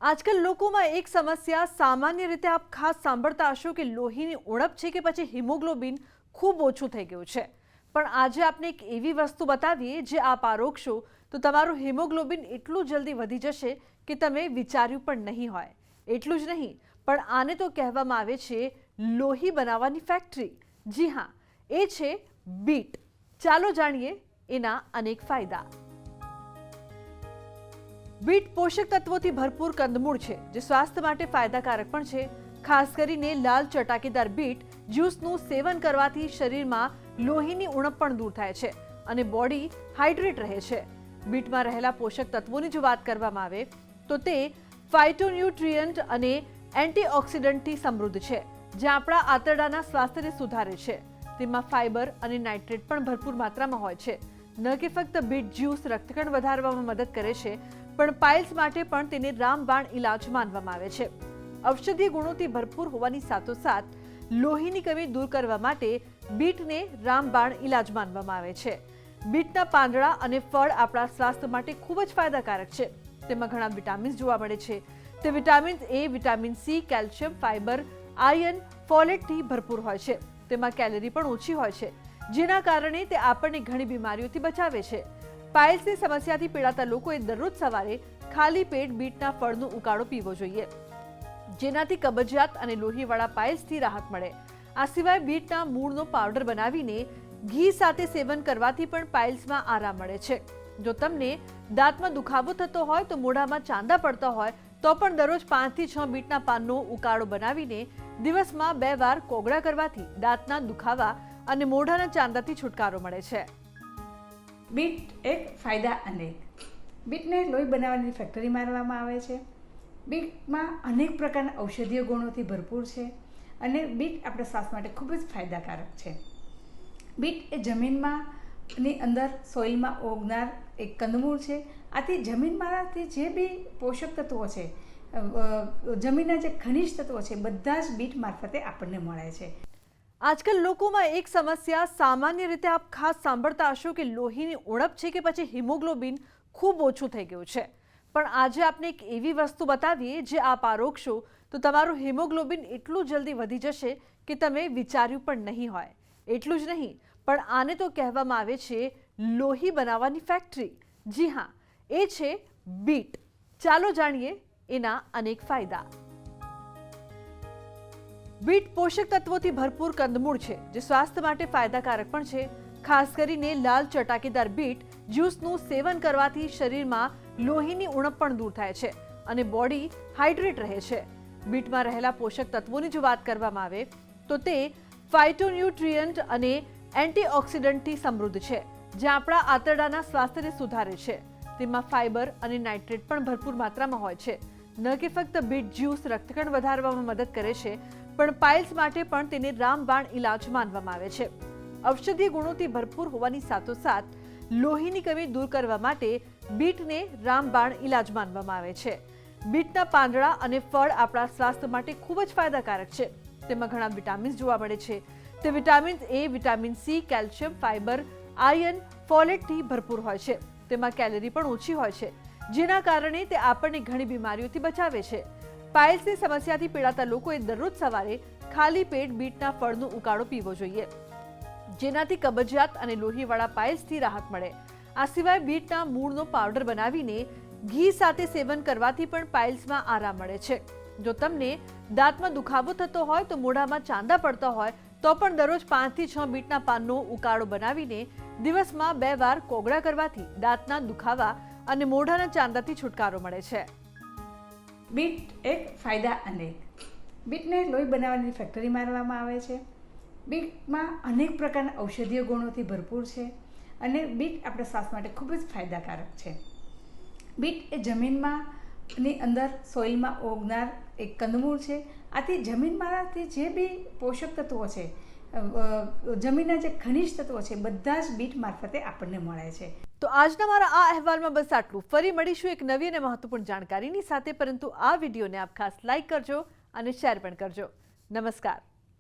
આજકાલ લોકોમાં એક સમસ્યા સામાન્ય રીતે આપ ખાસ સાંભળતા હશો કે લોહીની ઉણપ છે કે પછી હિમોગ્લોબિન ખૂબ ઓછું થઈ ગયું છે। પણ આજે આપણે એક એવી વસ્તુ બતાવીએ જે આપ આરોગશો તો તમારું હિમોગ્લોબિન એટલું જલ્દી વધી જશે કે તમે વિચાર્યું પણ નહીં હોય। એટલું જ નહીં, પણ આને તો કહેવામાં આવે છે લોહી બનાવવાની ફેક્ટરી। જી હા, એ છે બીટ। ચાલો જાણીએ એના અનેક ફાયદા। બીટ પોષક તત્વોથી ભરપૂર કંદમૂળ છે જે સ્વાસ્થ્ય માટે ફાયદાકારક પણ છે। ખાસ કરીને લાલ ચટાકેદાર બીટ જ્યુસનું સેવન કરવાથી શરીરમાં લોહીની ઉણપ પણ દૂર થાય છે અને બોડી હાઇડ્રેટ રહે છે। બીટમાં રહેલા પોષક તત્વોની જો વાત કરવામાં આવે તો તે ફાઇટોન્યુટ્રિયન્ટ અને એન્ટીઓક્સિડન્ટથી સમૃદ્ધ છે જે આપણા આંતરડાના સ્વાસ્થ્યને સુધારે છે। તેમાં ફાઇબર અને નાઇટ્રેટ પણ ભરપૂર માત્રામાં હોય છે। ન કે ફક્ત બીટ જ્યુસ રક્તકણ વધારવામાં મદદ કરે છે, પણ પાઇલ્સ માટે પણ તેને રામબાણ ઇલાજ માનવામાં આવે છે। ઔષધીય ગુણોથી ભરપૂર હોવાની સાથોસાથ લોહીની કમી દૂર કરવા માટે બીટને રામબાણ ઇલાજ માનવામાં આવે છે। બીટના પાંદડા અને ફળ આપણા સ્વાસ્થ્ય માટે ખૂબ જ ફાયદાકારક છે। તેમાં ઘણા વિટામિન્સ જોવા મળે છે। તે vitamin A, vitamin C, calcium, fibre, iron, ફોલેટથી ભરપૂર હોય છે। તેમાં કેલરી પણ ઓછી હોય છે, જેના કારણે તે આપણને ઘણી બીમારીઓથી બચાવે છે। પાઇલ્સની સમસ્યાથી પીડાતા લોકોએ દરરોજ સવારે ખાલી પેટ બીટના ફળનો ઉકાળો પીવો જોઈએ, જેનાથી કબજિયાત અને લોહીવાળા પાઇલ્સથી રાહત મળે। આ સિવાય બીટના મૂળનો પાવડર બનાવીને ઘી સાથે સેવન કરવાથી પણ પાઇલ્સમાં આરામ મળે છે। જો તમને દાંતમાં દુખાવો થતો હોય તો મોઢામાં ચાંદા પડતા હોય તો પણ દરરોજ 5 થી 6 બીટના પાનનો ઉકાળો બનાવીને દિવસમાં 2 વાર કોગળા કરવાથી દાંતના દુખાવા અને મોઢાના ચાંદાથી છુટકારો મળે છે। બીટ એક ફાયદા અનેક। બીટને લોહી બનાવવાની ફેક્ટરી માનવામાં આવે છે। બીટમાં અનેક પ્રકારના ઔષધીય ગુણોથી ભરપૂર છે અને બીટ આપણા સ્વાસ્થ્ય માટે ખૂબ જ ફાયદાકારક છે। બીટ એ જમીનની અંદર સોઇલમાં ઉગનાર એક કંદમૂળ છે। આથી જમીનમાંથી જે બી પોષક તત્વો છે, જમીનના જે ખનિજ તત્વો છે, બધા જ બીટ મારફતે આપણને મળે છે। આજકાલ લોકોમાં એક સમસ્યા સામાન્ય રીતે આપ ખાસ સાંભળતા હશો કે લોહીની ઉણપ છે કે પછી હિમોગ્લોબિન ખૂબ ઓછું થઈ ગયું છે। પણ આજે આપણે એક એવી વસ્તુ બતાવીએ જે આપ આરોગશો તો તમારું હિમોગ્લોબિન એટલું જલ્દી વધી જશે કે તમે વિચાર્યું પણ નહીં હોય। એટલું જ નહીં, પણ આને તો કહેવામાં આવે છે લોહી બનાવવાની ફેક્ટરી। જી હા, એ છે બીટ। ચાલો જાણીએ એના અનેક ફાયદા। બીટ પોષક તત્વોથી ભરપૂર કંદમૂળ છે જે સ્વાસ્થ્ય માટે ફાયદાકારક પણ છે। ખાસ કરીને લાલ ચટાકેદાર બીટ જ્યુસનું સેવન કરવાથી શરીરમાં લોહીની ઉણપ પણ દૂર થાય છે અને બોડી હાઇડ્રેટ રહે છે। બીટમાં રહેલા પોષક તત્વોની જો વાત કરવામાં આવે તો તે ફાઇટોન્યુટ્રિયન્ટ અને એન્ટીઓક્સિડન્ટથી સમૃદ્ધ છે જે આપણા આંતરડાના સ્વાસ્થ્યને સુધારે છે। તેમાં ફાઇબર અને નાઇટ્રેટ પણ ભરપૂર માત્રામાં હોય છે। ન કે ફક્ત બીટ જ્યુસ રક્તકણ વધારવામાં મદદ કરે છે, પણ પાઇલ્સ માટે પણ તેને રામબાણ ઇલાજ માનવામાં આવે છે। ઔષધીય ગુણોથી ભરપૂર હોવાની સાથોસાથ લોહીની કમી દૂર કરવા માટે બીટને રામબાણ ઇલાજ માનવામાં આવે છે। બીટના પાંદડા અને ફળ આપણા સ્વાસ્થ્ય માટે ખૂબ જ ફાયદાકારક છે। તેમાં ઘણા વિટામિન્સ જોવા મળે છે। તે vitamin A, vitamin C, calcium, fibre, iron, ફોલેટથી ભરપૂર હોય છે। તેમાં કેલરી પણ ઓછી હોય છે, જેના કારણે તે આપણને ઘણી બીમારીઓથી બચાવે છે। પાઇલ્સની સમસ્યાથી પીડાતા લોકોએ દરરોજ સવારે ખાલી પેટ બીટના ફળનો ઉકાળો પીવો જોઈએ, જેનાથી કબજિયાત અને લોહીવાળા પાઇલ્સથી રાહત મળે। આ સિવાય બીટના મૂળનો પાવડર બનાવીને ઘી સાથે સેવન કરવાથી પણ પાઇલ્સમાં આરામ મળે છે। જો તમને દાંતમાં દુખાવો થતો હોય તો મોઢામાં ચાંદા પડતા હોય તો પણ દરરોજ 5 થી 6 બીટના પાનનો ઉકાળો બનાવીને દિવસમાં 2 વાર કોગળા કરવાથી દાંતના દુખાવા અને મોઢાના ચાંદાથી છુટકારો મળે છે। બીટ એક ફાયદા અનેક। બીટને લોહી બનાવવાની ફેક્ટરી માનવામાં આવે છે। બીટમાં અનેક પ્રકારના ઔષધીય ગુણોથી ભરપૂર છે અને બીટ આપણા સ્વાસ્થ્ય માટે ખૂબ જ ફાયદાકારક છે। બીટ એ જમીનની અંદર સોઇલમાં ઉગનાર એક કંદમૂળ છે। આથી જમીનમાંથી જે બી પોષક તત્વો છે, જમીનના જે ખનિજ તત્વો છે, બધા જ બીટ મારફતે આપણને મળે છે। તો આજના મારા આ અહેવાલમાં બસ આટલું। ફરી મળીશું એક નવી અને મહત્વપૂર્ણ જાણકારીની સાથે, પરંતુ આ વિડીયોને આપ ખાસ લાઈક કરજો અને શેર પણ કરજો। નમસ્કાર।